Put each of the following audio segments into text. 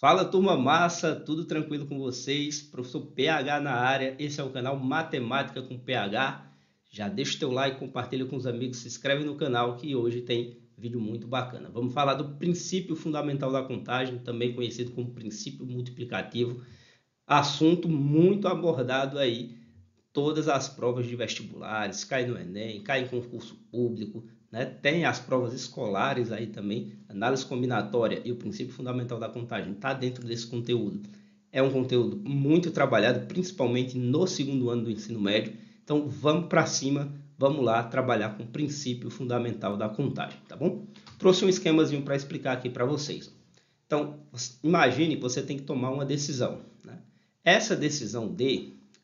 Fala, turma massa, tudo tranquilo com vocês? Professor PH na área, esse é o canal Matemática com PH. Já deixa o teu like, compartilha com os amigos, se inscreve no canal que hoje tem vídeo muito bacana. Vamos falar do princípio fundamental da contagem, também conhecido como princípio multiplicativo. Assunto muito abordado aí, todas as provas de vestibulares, cai no Enem, cai em concurso público, né? Tem as provas escolares aí também, análise combinatória e o princípio fundamental da contagem está dentro desse conteúdo. É um conteúdo muito trabalhado, principalmente no segundo ano do ensino médio. Então vamos para cima, vamos lá trabalhar com o princípio fundamental da contagem, tá bom? Trouxe um esquemazinho para explicar aqui para vocês. Então, imagine que você tem que tomar uma decisão, né? Essa decisão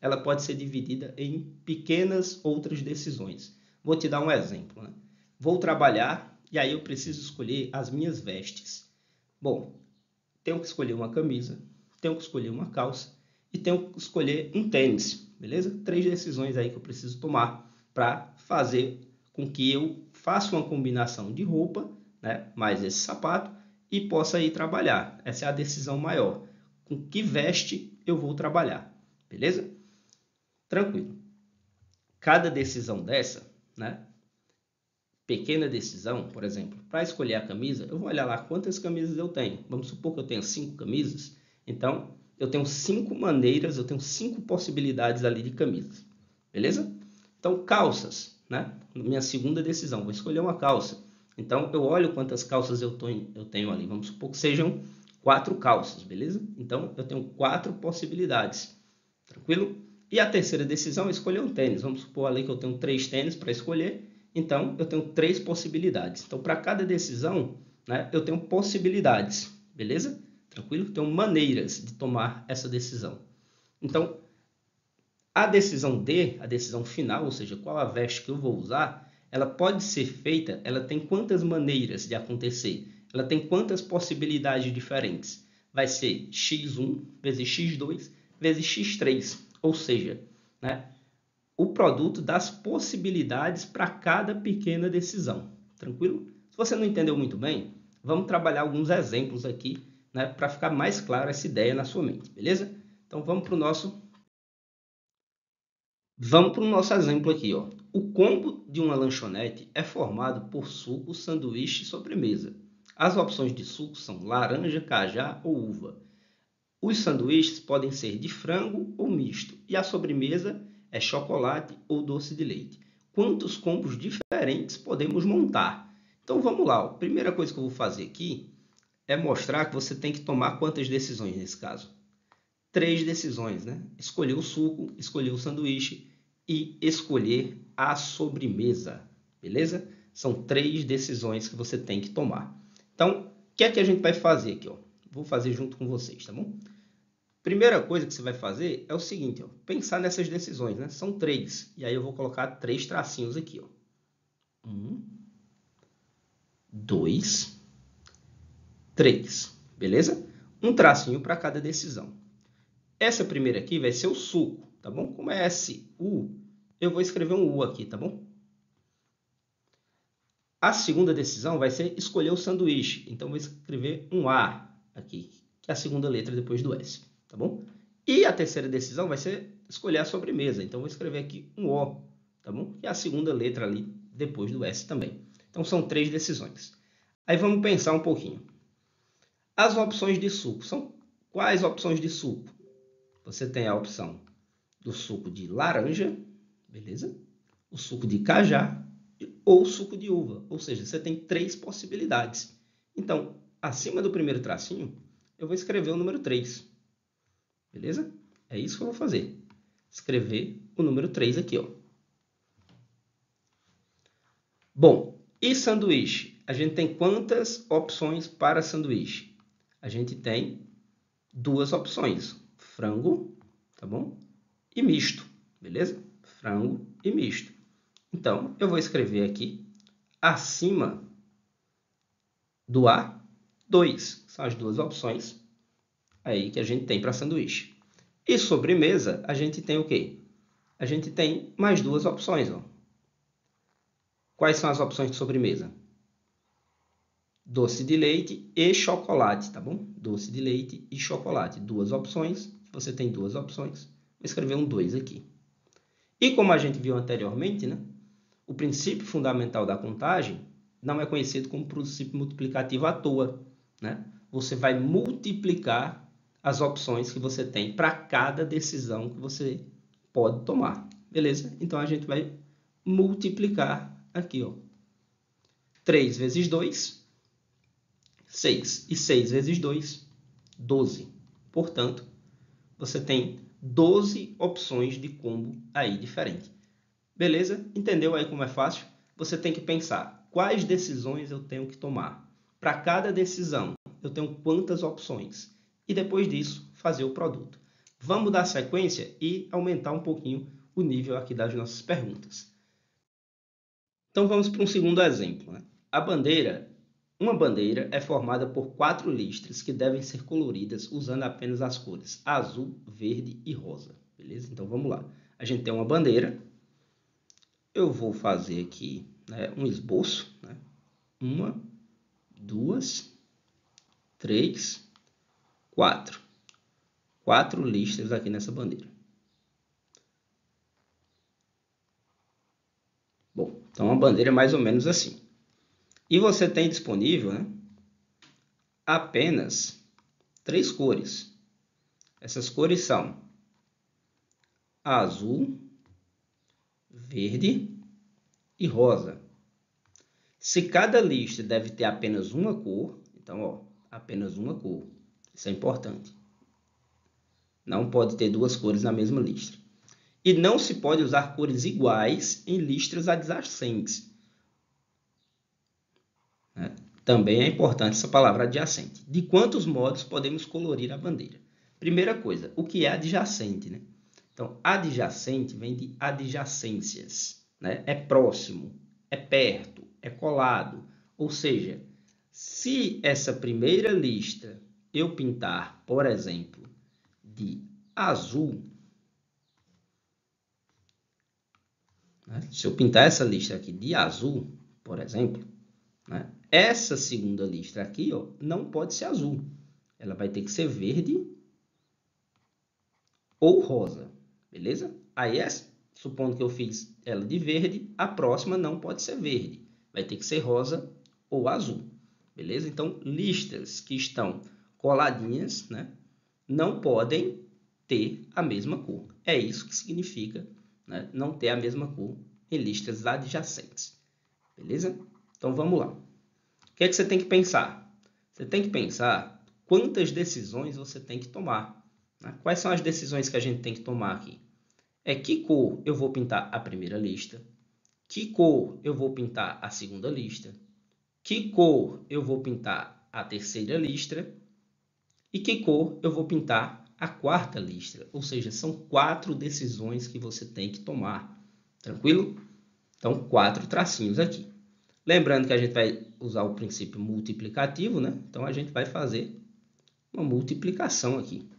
ela pode ser dividida em pequenas outras decisões. Vou te dar um exemplo, né? Vou trabalhar e aí eu preciso escolher as minhas vestes. Bom, tenho que escolher uma camisa, tenho que escolher uma calça e tenho que escolher um tênis, beleza? 3 decisões aí que eu preciso tomar para fazer com que eu faça uma combinação de roupa, né, mais esse sapato, e possa ir trabalhar. Essa é a decisão maior. Com que veste eu vou trabalhar, beleza? Tranquilo. Cada decisão dessa, né? Pequena decisão, por exemplo, para escolher a camisa, eu vou olhar lá quantas camisas eu tenho. Vamos supor que eu tenho 5 camisas. Então, eu tenho 5 maneiras, eu tenho 5 possibilidades ali de camisas. Beleza? Então, calças, né? Minha segunda decisão, vou escolher uma calça. Então, eu olho quantas calças eu tenho ali. Vamos supor que sejam 4 calças, beleza? Então, eu tenho 4 possibilidades. Tranquilo? E a terceira decisão é escolher um tênis. Vamos supor ali que eu tenho 3 tênis para escolher. Então, eu tenho 3 possibilidades. Então, para cada decisão, né, eu tenho possibilidades. Beleza? Tranquilo? Tenho maneiras de tomar essa decisão. Então, a decisão D, a decisão final, ou seja, qual a veste que eu vou usar, ela pode ser feita, ela tem quantas maneiras de acontecer? Ela tem quantas possibilidades diferentes? Vai ser x1 vezes x2 vezes x3, ou seja, né, o produto das possibilidades para cada pequena decisão. Tranquilo? Se você não entendeu muito bem, vamos trabalhar alguns exemplos aqui, né, para ficar mais clara essa ideia na sua mente, beleza? Então vamos para o nosso exemplo aqui, ó. O combo de uma lanchonete é formado por suco, sanduíche e sobremesa. As opções de suco são laranja, cajá ou uva. Os sanduíches podem ser de frango ou misto, e a sobremesa é chocolate ou doce de leite. Quantos combos diferentes podemos montar? Então vamos lá. A primeira coisa que eu vou fazer aqui é mostrar que você tem que tomar quantas decisões nesse caso? 3 decisões, né? Escolher o suco, escolher o sanduíche e escolher a sobremesa, beleza? São 3 decisões que você tem que tomar. Então, o que é que a gente vai fazer aqui, ó? Vou fazer junto com vocês, tá bom? Primeira coisa que você vai fazer é o seguinte, ó, pensar nessas decisões, né? São 3. E aí eu vou colocar 3 tracinhos aqui, ó. 1, 2, 3, beleza? Um tracinho para cada decisão. Essa primeira aqui vai ser o suco, tá bom? Como é SU, eu vou escrever um U aqui, tá bom? A segunda decisão vai ser escolher o sanduíche. Então, vou escrever um A aqui, que é a segunda letra depois do S, tá bom? E a terceira decisão vai ser escolher a sobremesa. Então, vou escrever aqui um O, tá bom? Que é a segunda letra ali depois do S também. Então, são 3 decisões. Aí, vamos pensar um pouquinho. As opções de suco. São quais opções de suco? Você tem a opção do suco de laranja, beleza? O suco de cajá ou suco de uva. Ou seja, você tem 3 possibilidades. Então, acima do primeiro tracinho, eu vou escrever o número 3. Beleza? É isso que eu vou fazer. Escrever o número 3 aqui, ó. Bom, e sanduíche? A gente tem quantas opções para sanduíche? A gente tem 2 opções. Frango, tá bom? E misto, beleza? Frango e misto. Então, eu vou escrever aqui, acima do A, 2. São as 2 opções aí que a gente tem para sanduíche. E sobremesa, a gente tem o quê? A gente tem mais 2 opções, ó. Quais são as opções de sobremesa? doce de leite e chocolate, tá bom? Doce de leite e chocolate. Duas opções. Você tem duas opções. Vou escrever um 2 aqui. E como a gente viu anteriormente, né? O princípio fundamental da contagem não é conhecido como princípio multiplicativo à toa, né? Você vai multiplicar as opções que você tem para cada decisão que você pode tomar, beleza? Então, a gente vai multiplicar aqui, ó. 3 vezes 2, 6. E 6 vezes 2, 12. Portanto, você tem 12 opções de combo aí diferente. Beleza? Entendeu aí como é fácil? Você tem que pensar quais decisões eu tenho que tomar. Para cada decisão, eu tenho quantas opções. E depois disso, fazer o produto. Vamos dar sequência e aumentar um pouquinho o nível aqui das nossas perguntas. Então, vamos para um segundo exemplo, né? Uma bandeira é formada por 4 listras que devem ser coloridas usando apenas as cores azul, verde e rosa. Beleza? Então, vamos lá. A gente tem uma bandeira. Eu vou fazer aqui, né, um esboço. Né? 1, 2, 3, 4. 4 listras aqui nessa bandeira. Bom, então a bandeira é mais ou menos assim. E você tem disponível, né, apenas 3 cores. Essas cores são azul, verde e rosa. Se cada lista deve ter apenas uma cor, então, ó, apenas uma cor. Isso é importante. Não pode ter duas cores na mesma lista. E não se pode usar cores iguais em listras adjacentes. Né? Também é importante essa palavra adjacente. De quantos modos podemos colorir a bandeira? Primeira coisa, o que é adjacente? Né? Então, adjacente vem de adjacências. Né? É próximo, é perto, é colado. Ou seja, se essa primeira lista eu pintar, por exemplo, de azul, né? Se eu pintar essa lista aqui de azul, por exemplo, né? Essa segunda lista aqui, ó, não pode ser azul. Ela vai ter que ser verde ou rosa, beleza? Aí, supondo que eu fiz ela de verde, a próxima não pode ser verde. Vai ter que ser rosa ou azul, beleza? Então, listas que estão coladinhas, né, não podem ter a mesma cor. É isso que significa, né, não ter a mesma cor em listas adjacentes, beleza? Então, vamos lá. O que é que você tem que pensar? Você tem que pensar quantas decisões você tem que tomar. Né? Quais são as decisões que a gente tem que tomar aqui? É que cor eu vou pintar a primeira lista? Que cor eu vou pintar a segunda lista? Que cor eu vou pintar a terceira lista? E que cor eu vou pintar a quarta lista? Ou seja, são 4 decisões que você tem que tomar. Tranquilo? Então, 4 tracinhos aqui. Lembrando que a gente vai usar o princípio multiplicativo, né? Então, a gente vai fazer uma multiplicação aqui.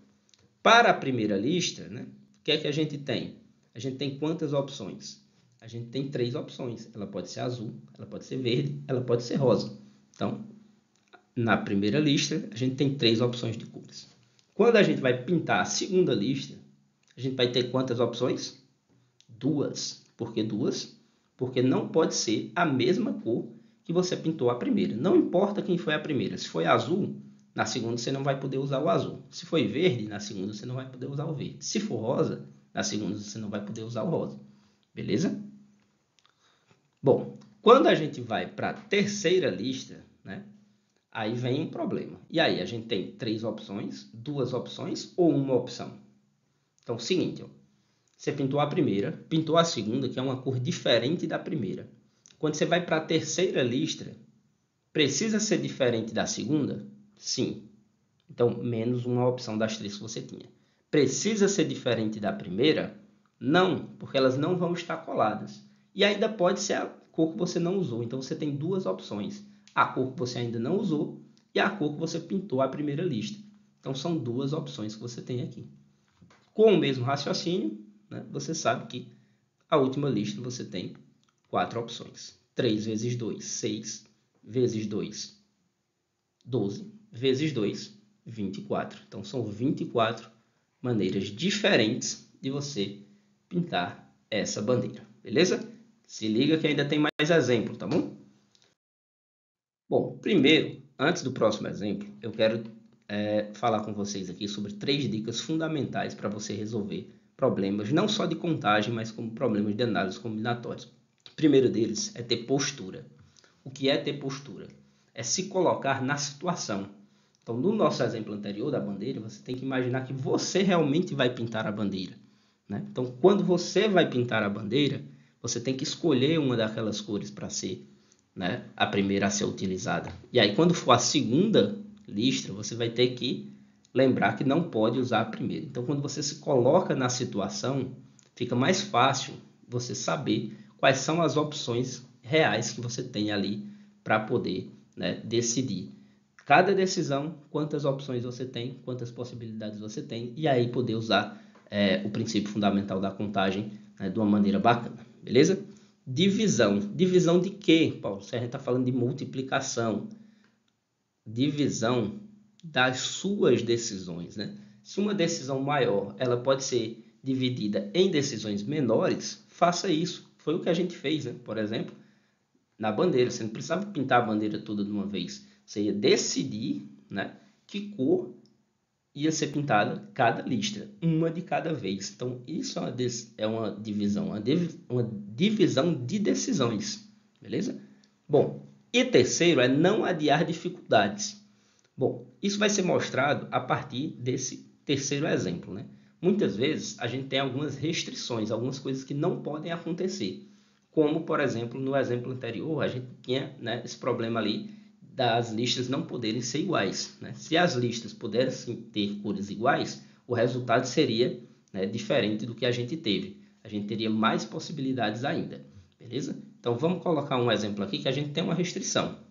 Para a primeira lista, né? O que é que a gente tem? A gente tem quantas opções? A gente tem 3 opções. Ela pode ser azul, ela pode ser verde, ela pode ser rosa. Então, na primeira lista, a gente tem 3 opções de cores. Quando a gente vai pintar a segunda lista, a gente vai ter quantas opções? 2. Por que 2? Porque não pode ser a mesma cor que você pintou a primeira. Não importa quem foi a primeira. Se foi azul, na segunda você não vai poder usar o azul. Se foi verde, na segunda você não vai poder usar o verde. Se for rosa, na segunda você não vai poder usar o rosa. Beleza? Bom, quando a gente vai para a terceira lista, né, aí vem um problema. E aí, a gente tem 3 opções, 2 opções ou uma opção? Então, seguinte, ó. Você pintou a primeira, pintou a segunda, que é uma cor diferente da primeira. Quando você vai para a terceira lista, precisa ser diferente da segunda? Sim. Então, menos uma opção das 3 que você tinha. Precisa ser diferente da primeira? Não, porque elas não vão estar coladas. E ainda pode ser a cor que você não usou. Então, você tem 2 opções. A cor que você ainda não usou e a cor que você pintou a primeira lista. Então, são 2 opções que você tem aqui. Com o mesmo raciocínio, né, você sabe que a última lista você tem 4 opções. 3 vezes 2, 6 vezes 2, 12 vezes 2, 24. Então, são 24 maneiras diferentes de você pintar essa bandeira, beleza? Se liga que ainda tem mais exemplo, tá bom? Bom, primeiro, antes do próximo exemplo, eu quero falar com vocês aqui sobre 3 dicas fundamentais para você resolver problemas, não só de contagem, mas como problemas de análise combinatórias. O primeiro deles é ter postura. O que é ter postura? É se colocar na situação. Então, no nosso exemplo anterior da bandeira, você tem que imaginar que você realmente vai pintar a bandeira, né? Então, quando você vai pintar a bandeira, você tem que escolher uma daquelas cores para ser, né, a primeira a ser utilizada. E aí, quando for a segunda listra, você vai ter que lembrar que não pode usar a primeira. Então, quando você se coloca na situação, fica mais fácil você saber quais são as opções reais que você tem ali para poder, né, decidir. Cada decisão, quantas opções você tem, quantas possibilidades você tem, e aí poder usar o princípio fundamental da contagem, né, de uma maneira bacana, beleza? Divisão. Divisão de quê, Paulo? Se a gente está falando de multiplicação, divisão das suas decisões, né? Se uma decisão maior, ela pode ser dividida em decisões menores, faça isso. Foi o que a gente fez, né? Por exemplo, na bandeira. Você não precisava pintar a bandeira toda de uma vez. Você ia decidir, né, que cor ia ser pintada cada listra, uma de cada vez. Então, isso é uma divisão, uma divisão de decisões, beleza? Bom, e terceiro é não adiar dificuldades. Bom, isso vai ser mostrado a partir desse terceiro exemplo, né? Muitas vezes a gente tem algumas restrições, algumas coisas que não podem acontecer. Como, por exemplo, no exemplo anterior, a gente tinha, né, esse problema ali das listas não poderem ser iguais, né? Se as listas pudessem ter cores iguais, o resultado seria, né, diferente do que a gente teve. A gente teria mais possibilidades ainda, beleza? Então, vamos colocar um exemplo aqui que a gente tem uma restrição.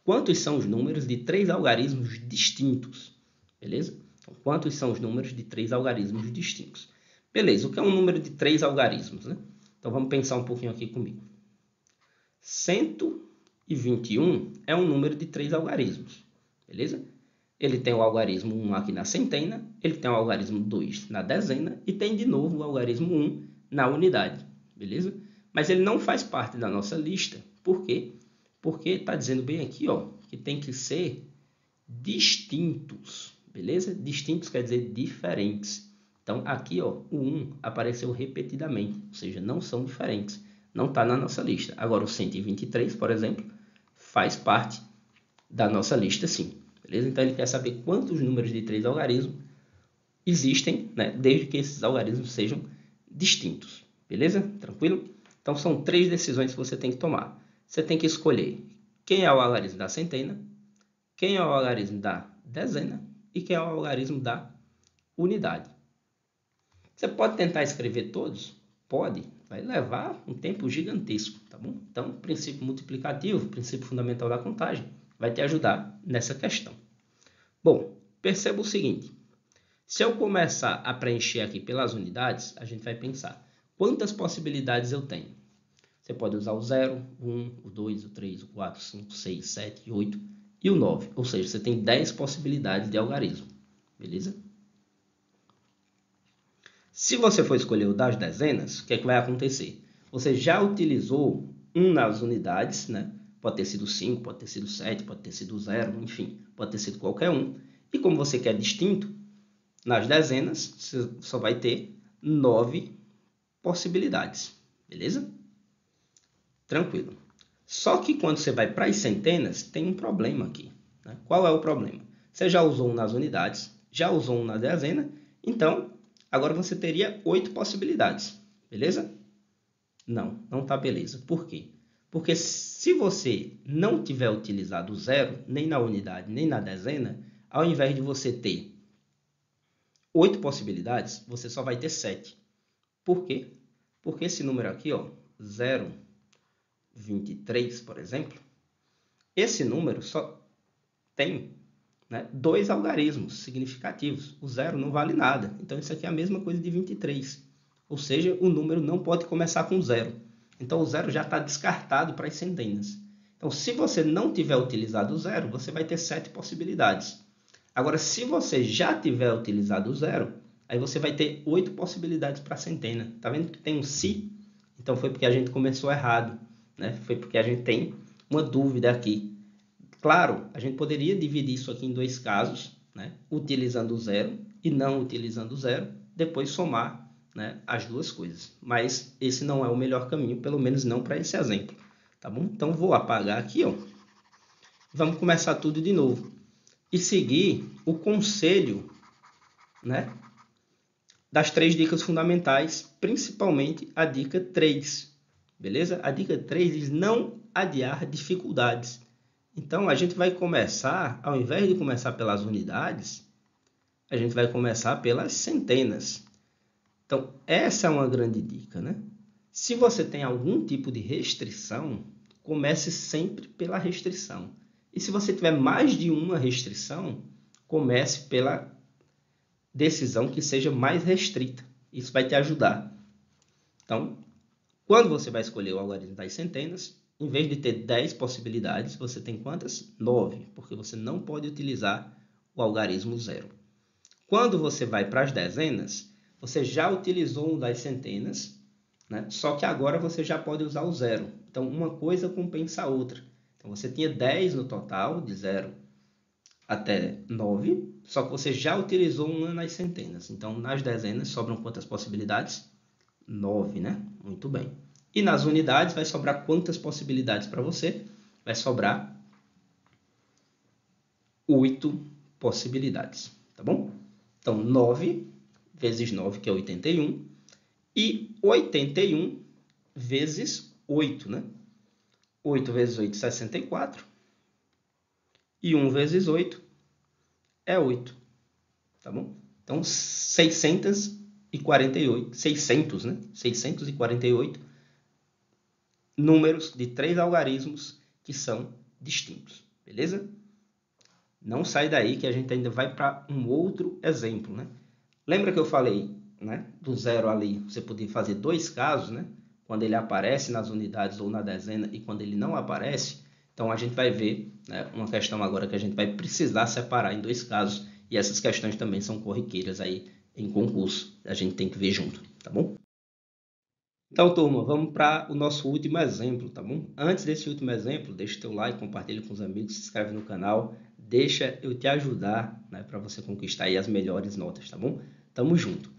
Quantos são os números de 3 algarismos distintos? Beleza? Então, quantos são os números de 3 algarismos distintos? Beleza, o que é um número de 3 algarismos, né? Então, vamos pensar um pouquinho aqui comigo. 121 é um número de 3 algarismos, beleza? Ele tem o algarismo 1 aqui na centena, ele tem o algarismo 2 na dezena e tem de novo o algarismo 1 na unidade, beleza? Mas ele não faz parte da nossa lista. Por quê? Porque está dizendo bem aqui, ó, que tem que ser distintos, beleza? Distintos quer dizer diferentes. Então, aqui, ó, o 1 apareceu repetidamente, ou seja, não são diferentes. Não está na nossa lista. Agora, o 123, por exemplo, faz parte da nossa lista, sim. Beleza? Então, ele quer saber quantos números de 3 algarismos existem, né, desde que esses algarismos sejam distintos. Beleza? Tranquilo? Então, são 3 decisões que você tem que tomar. Você tem que escolher quem é o algarismo da centena, quem é o algarismo da dezena e quem é o algarismo da unidade. Você pode tentar escrever todos? Pode. Vai levar um tempo gigantesco, tá bom? Então, princípio multiplicativo, princípio fundamental da contagem, vai te ajudar nessa questão. Bom, perceba o seguinte. Se eu começar a preencher aqui pelas unidades, a gente vai pensar quantas possibilidades eu tenho. Você pode usar o 0, o 1, o 2, o 3, o 4, o 5, o 6, o 7, o 8 e o 9. Ou seja, você tem 10 possibilidades de algarismo. Beleza? Se você for escolher o das dezenas, o que é que vai acontecer? Você já utilizou um nas unidades, né? Pode ter sido 5, pode ter sido 7, pode ter sido 0, enfim, pode ter sido qualquer um. E como você quer distinto, nas dezenas, você só vai ter 9 possibilidades. Beleza? Tranquilo. Só que quando você vai para as centenas, tem um problema aqui, né? Qual é o problema? Você já usou um nas unidades, já usou um na dezena, então agora você teria 8 possibilidades. Beleza? Não, não está beleza. Por quê? Porque se você não tiver utilizado o 0, nem na unidade, nem na dezena, ao invés de você ter 8 possibilidades, você só vai ter 7. Por quê? Porque esse número aqui, ó, 0,23, por exemplo, esse número só tem, né, 2 algarismos significativos. O 0 não vale nada. Então, isso aqui é a mesma coisa de 23. Ou seja, o número não pode começar com 0. Então, o 0 já está descartado para as centenas. Então, se você não tiver utilizado o zero, você vai ter 7 possibilidades. Agora, se você já tiver utilizado o zero, aí você vai ter 8 possibilidades para a centena. Tá vendo que tem um se? Então, foi porque a gente começou errado, né? Foi porque a gente tem uma dúvida aqui. Claro, a gente poderia dividir isso aqui em 2 casos, né? Utilizando o zero e não utilizando o zero, depois somar, né, as duas coisas. Mas esse não é o melhor caminho, pelo menos não para esse exemplo, tá bom? Então, vou apagar aqui, ó. Vamos começar tudo de novo. E seguir o conselho, né, das 3 dicas fundamentais, principalmente a dica 3, beleza? A dica 3 diz não adiar dificuldades. Então, a gente vai começar, ao invés de começar pelas unidades, a gente vai começar pelas centenas. Então, essa é uma grande dica, né? Se você tem algum tipo de restrição, comece sempre pela restrição. E se você tiver mais de uma restrição, comece pela decisão que seja mais restrita. Isso vai te ajudar. Então, quando você vai escolher o algarismo das centenas, em vez de ter 10 possibilidades, você tem quantas? 9, porque você não pode utilizar o algarismo zero. Quando você vai para as dezenas, você já utilizou um das centenas, né? Só que agora você já pode usar o zero. Então, uma coisa compensa a outra. Então, você tinha 10 no total, de 0 até 9, só que você já utilizou uma nas centenas. Então, nas dezenas, sobram quantas possibilidades? 9, né? Muito bem. E nas unidades, vai sobrar quantas possibilidades para você? Vai sobrar 8 possibilidades, tá bom? Então, 9 vezes 9, que é 81, e 81 vezes 8, né? 8 vezes 8, 64. E 1 vezes 8 é 8, tá bom? Então, 648, né? 648 números de 3 algarismos que são distintos, beleza? Não sai daí que a gente ainda vai para um outro exemplo, né? Lembra que eu falei, né, do zero ali, você podia fazer 2 casos, né? Quando ele aparece nas unidades ou na dezena e quando ele não aparece. Então, a gente vai ver, né, uma questão agora que a gente vai precisar separar em 2 casos. E essas questões também são corriqueiras aí em concurso. A gente tem que ver junto, tá bom? Então, turma, vamos para o nosso último exemplo, tá bom? Antes desse último exemplo, deixa o teu like, compartilha com os amigos, se inscreve no canal. Deixa eu te ajudar, né, para você conquistar aí as melhores notas, tá bom? Tamo junto.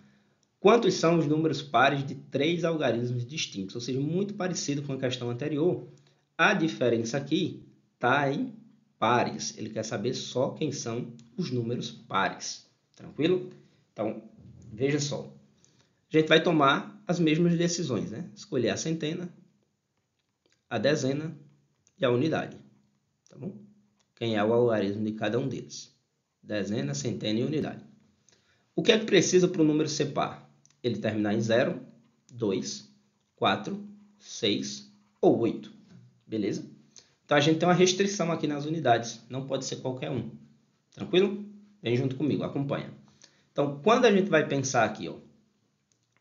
Quantos são os números pares de 3 algarismos distintos? Ou seja, muito parecido com a questão anterior. A diferença aqui está em pares. Ele quer saber só quem são os números pares. Tranquilo? Então, veja só. A gente vai tomar as mesmas decisões, né? Escolher a centena, a dezena e a unidade. Tá bom? Quem é o algarismo de cada um deles? Dezena, centena e unidade. O que é que precisa para o número ser par? Ele terminar em 0, 2, 4, 6 ou 8. Beleza? Então, a gente tem uma restrição aqui nas unidades. Não pode ser qualquer um. Tranquilo? Vem junto comigo, acompanha. Então, quando a gente vai pensar aqui, ó,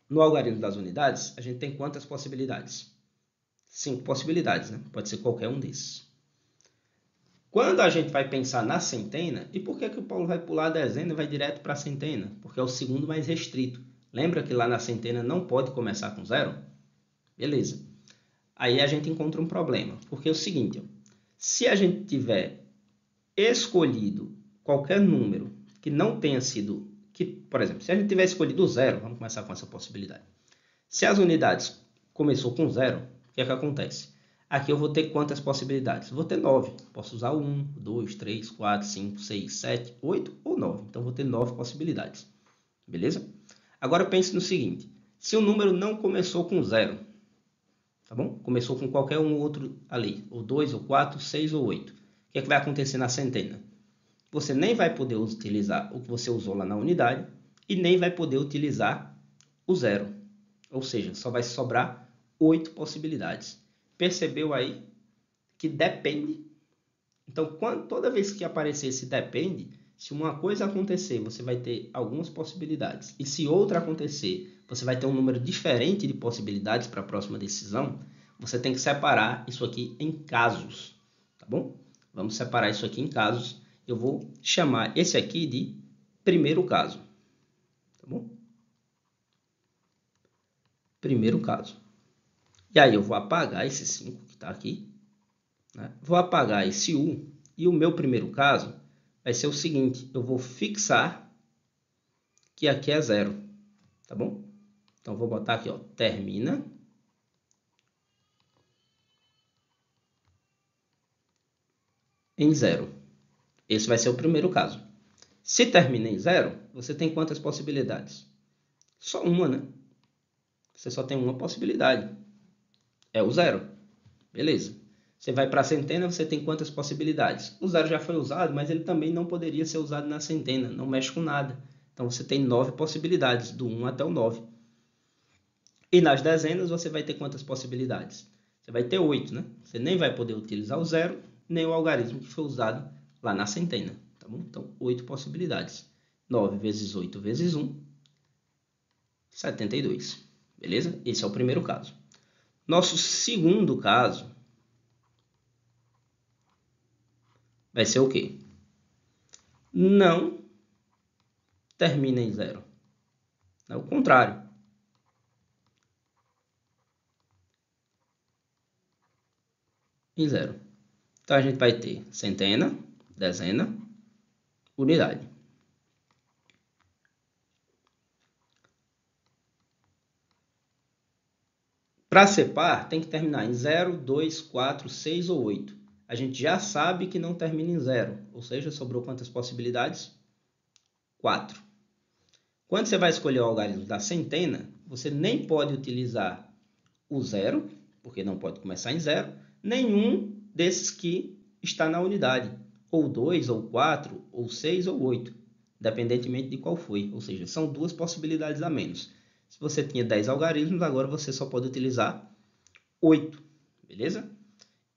no algarismo das unidades, a gente tem quantas possibilidades? 5 possibilidades, né? Pode ser qualquer um desses. Quando a gente vai pensar na centena, e por que o Paulo vai pular a dezena e vai direto para a centena? Porque é o segundo mais restrito. Lembra que lá na centena não pode começar com 0? Beleza. Aí a gente encontra um problema. Porque é o seguinte, ó, se a gente tiver escolhido qualquer número que não tenha sido... por exemplo, se a gente tiver escolhido 0, vamos começar com essa possibilidade. Se as unidades começou com 0, o que é que acontece? Aqui eu vou ter quantas possibilidades? Vou ter 9. Posso usar 1, 2, 3, 4, 5, 6, 7, 8 ou 9. Então, vou ter 9 possibilidades. Beleza? Agora, pense no seguinte. Se o número não começou com 0, tá bom? Começou com qualquer um outro ali. Ou 2, ou 4, 6 ou 8. O que é que vai acontecer na centena? Você nem vai poder utilizar o que você usou lá na unidade e nem vai poder utilizar o 0. Ou seja, só vai sobrar 8 possibilidades. Percebeu aí que depende? Então, toda vez que aparecer esse depende, se uma coisa acontecer, você vai ter algumas possibilidades. E se outra acontecer, você vai ter um número diferente de possibilidades para a próxima decisão. Você tem que separar isso aqui em casos. tá bom? Vamos separar isso aqui em casos. Eu vou chamar esse aqui de primeiro caso, tá bom? Primeiro caso. E aí eu vou apagar esse 5 que está aqui, né? Vou apagar esse U, e o meu primeiro caso vai ser o seguinte, eu vou fixar que aqui é 0, tá bom? Então, vou botar aqui, ó, termina em 0. Esse vai ser o primeiro caso. Se termina em 0, você tem quantas possibilidades? Só uma, né? Você só tem uma possibilidade. É o 0. Beleza. Você vai para a centena, você tem quantas possibilidades? O 0 já foi usado, mas ele também não poderia ser usado na centena. Não mexe com nada. Então, você tem 9 possibilidades, do 1 até o 9. E nas dezenas, você vai ter quantas possibilidades? Você vai ter 8, né? Você nem vai poder utilizar o 0, nem o algarismo que foi usado lá na centena, tá bom? Então, 8 possibilidades. 9 vezes 8 vezes 1, 72. Beleza? Esse é o primeiro caso. Nosso segundo caso vai ser o quê? Não termina em 0. É o contrário. Em 0. Então, a gente vai ter centena, dezena, unidade. Para ser par, tem que terminar em 0, 2, 4, 6 ou 8. A gente já sabe que não termina em 0, ou seja, sobrou quantas possibilidades? 4. Quando você vai escolher o algarismo da centena, você nem pode utilizar o 0, porque não pode começar em 0, nenhum desses que está na unidade, ou 2, ou 4, ou 6, ou 8, independentemente de qual foi, ou seja, são duas possibilidades a menos. Se você tinha 10 algarismos, agora você só pode utilizar 8, beleza?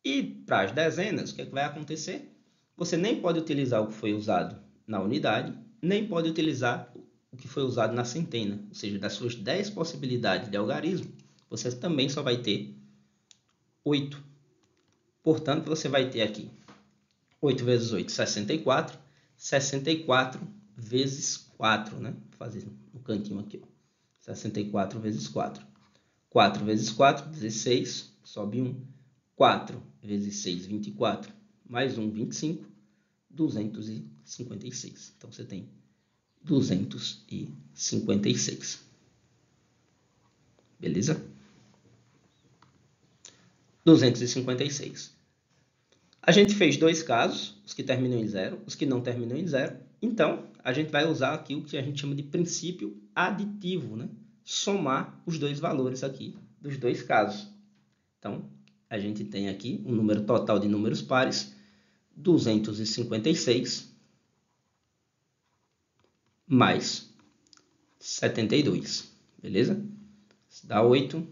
E para as dezenas, o que vai acontecer? Você nem pode utilizar o que foi usado na unidade, nem pode utilizar o que foi usado na centena. Ou seja, das suas 10 possibilidades de algarismo, você também só vai ter 8. Portanto, você vai ter aqui 8 vezes 8, 64. 64 vezes 4, né? Vou fazer no cantinho aqui, ó. 64 vezes 4. 4 vezes 4, 16. Sobe 1. 4 vezes 6, 24. Mais 1, 25. 256. Então, você tem 256. Beleza? 256. A gente fez dois casos, os que terminam em 0, os que não terminam em 0. Então, a gente vai usar aqui o que a gente chama de princípio aditivo, né? Somar os dois valores aqui dos dois casos. Então, a gente tem aqui um número total de números pares, 256 mais 72, beleza? Isso dá 8,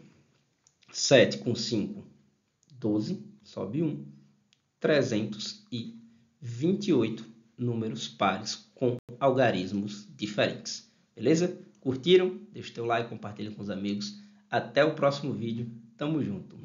7 com 5, 12, sobe 1, 328 números pares com algarismos diferentes, beleza? Curtiram? Deixa o teu like, compartilha com os amigos. Até o próximo vídeo. Tamo junto.